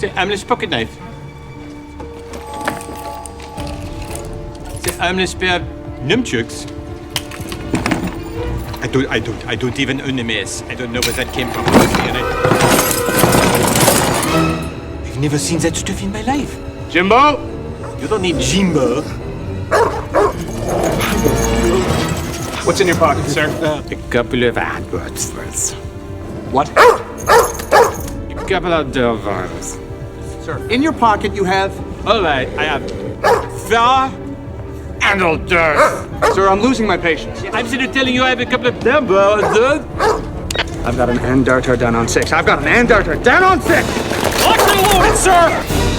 It's a harmless pocket knife. It's a harmless pair of nunchucks. I don't even own a mace. I don't know where that came from. I've never seen that stuff in my life. Jimbo? You don't need Jimbo. What's in your pocket, sir? A couple of adverts first. What? A couple of dollars. Sir, in your pocket you have... All right, I have far and dirt. Sir, I'm losing my patience. I'm sitting telling you I have a couple of dollars. I've got an andarter down on 6. I've got an andarter down on 6! Watch the load, sir!